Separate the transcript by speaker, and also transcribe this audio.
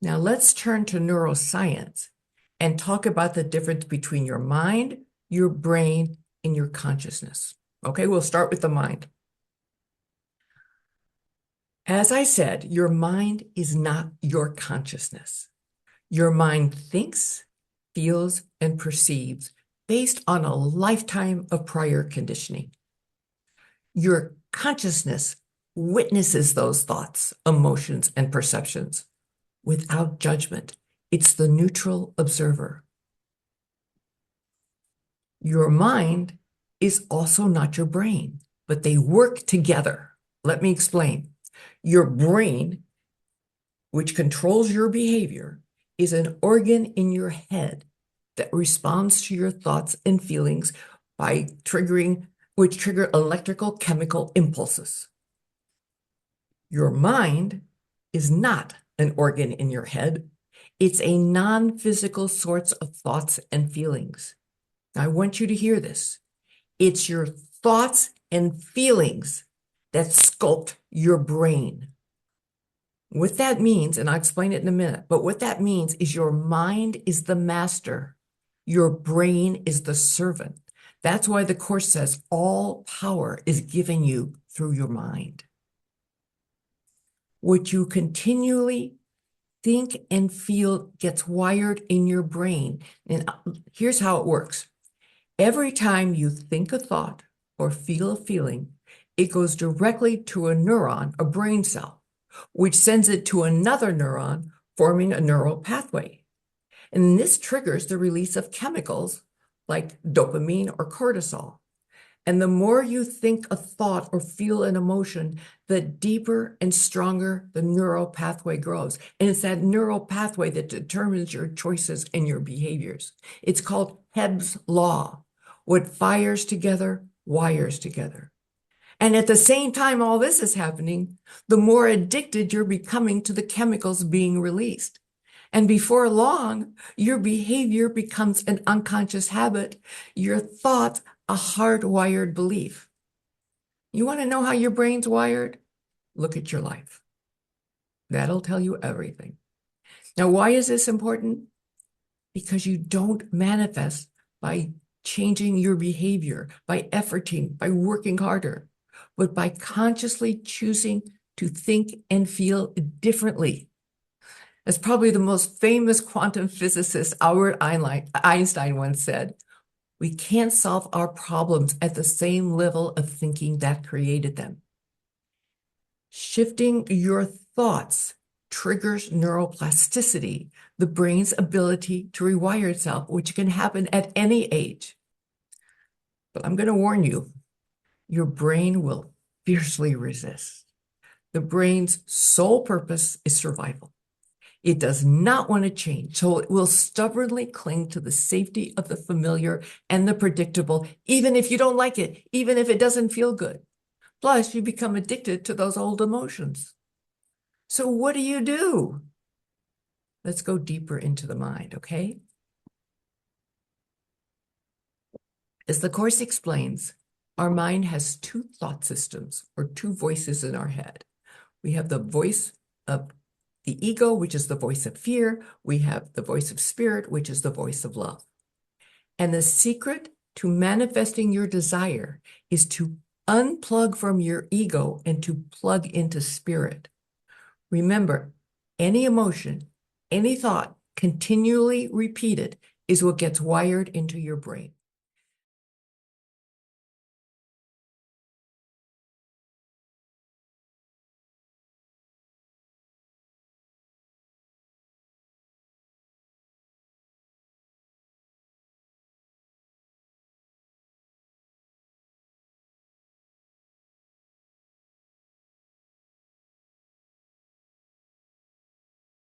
Speaker 1: Now let's turn to neuroscience and talk about the difference between your mind, your brain, and your consciousness. Okay, we'll start with the mind. As I said, your mind is not your consciousness. Your mind thinks, feels, and perceives based on a lifetime of prior conditioning. Your consciousness witnesses those thoughts, emotions, and perceptions without judgment. It's the neutral observer. Your mind is also not your brain, but they work together. Let me explain. Your brain, which controls your behavior, is an organ in your head that responds to your thoughts and feelings by which trigger electrical chemical impulses. Your mind is not an organ in your head. It's a non-physical source of thoughts and feelings. Now, I want you to hear this. It's your thoughts and feelings that sculpt your brain. What that means, and I'll explain it in a minute, but what that means is your mind is the master. Your brain is the servant. That's why the Course says all power is given you through your mind. What you continually think and feel gets wired in your brain. And here's how it works. Every time you think a thought or feel a feeling, it goes directly to a neuron, a brain cell, which sends it to another neuron, forming a neural pathway. And this triggers the release of chemicals like dopamine or cortisol. And the more you think a thought or feel an emotion, the deeper and stronger the neural pathway grows. And it's that neural pathway that determines your choices and your behaviors. It's called Hebb's law. What fires together, wires together. And at the same time all this is happening, the more addicted you're becoming to the chemicals being released. And before long, your behavior becomes an unconscious habit, your thoughts a hardwired belief. You want to know how your brain's wired? Look at your life. That'll tell you everything. Now, why is this important? Because you don't manifest by changing your behavior, by efforting, by working harder, but by consciously choosing to think and feel differently. As probably the most famous quantum physicist Albert Einstein once said, we can't solve our problems at the same level of thinking that created them. Shifting your thoughts triggers neuroplasticity, the brain's ability to rewire itself, which can happen at any age. But I'm going to warn you, your brain will fiercely resist. The brain's sole purpose is survival. It does not want to change, so it will stubbornly cling to the safety of the familiar and the predictable, even if you don't like it, even if it doesn't feel good. Plus, you become addicted to those old emotions. So what do? Let's go deeper into the mind, okay? As the Course explains, our mind has two thought systems, or two voices in our head. We have the voice of the ego, which is the voice of fear. We have the voice of spirit, which is the voice of love. And the secret to manifesting your desire is to unplug from your ego and to plug into spirit. Remember, any emotion, any thought continually repeated is what gets wired into your brain.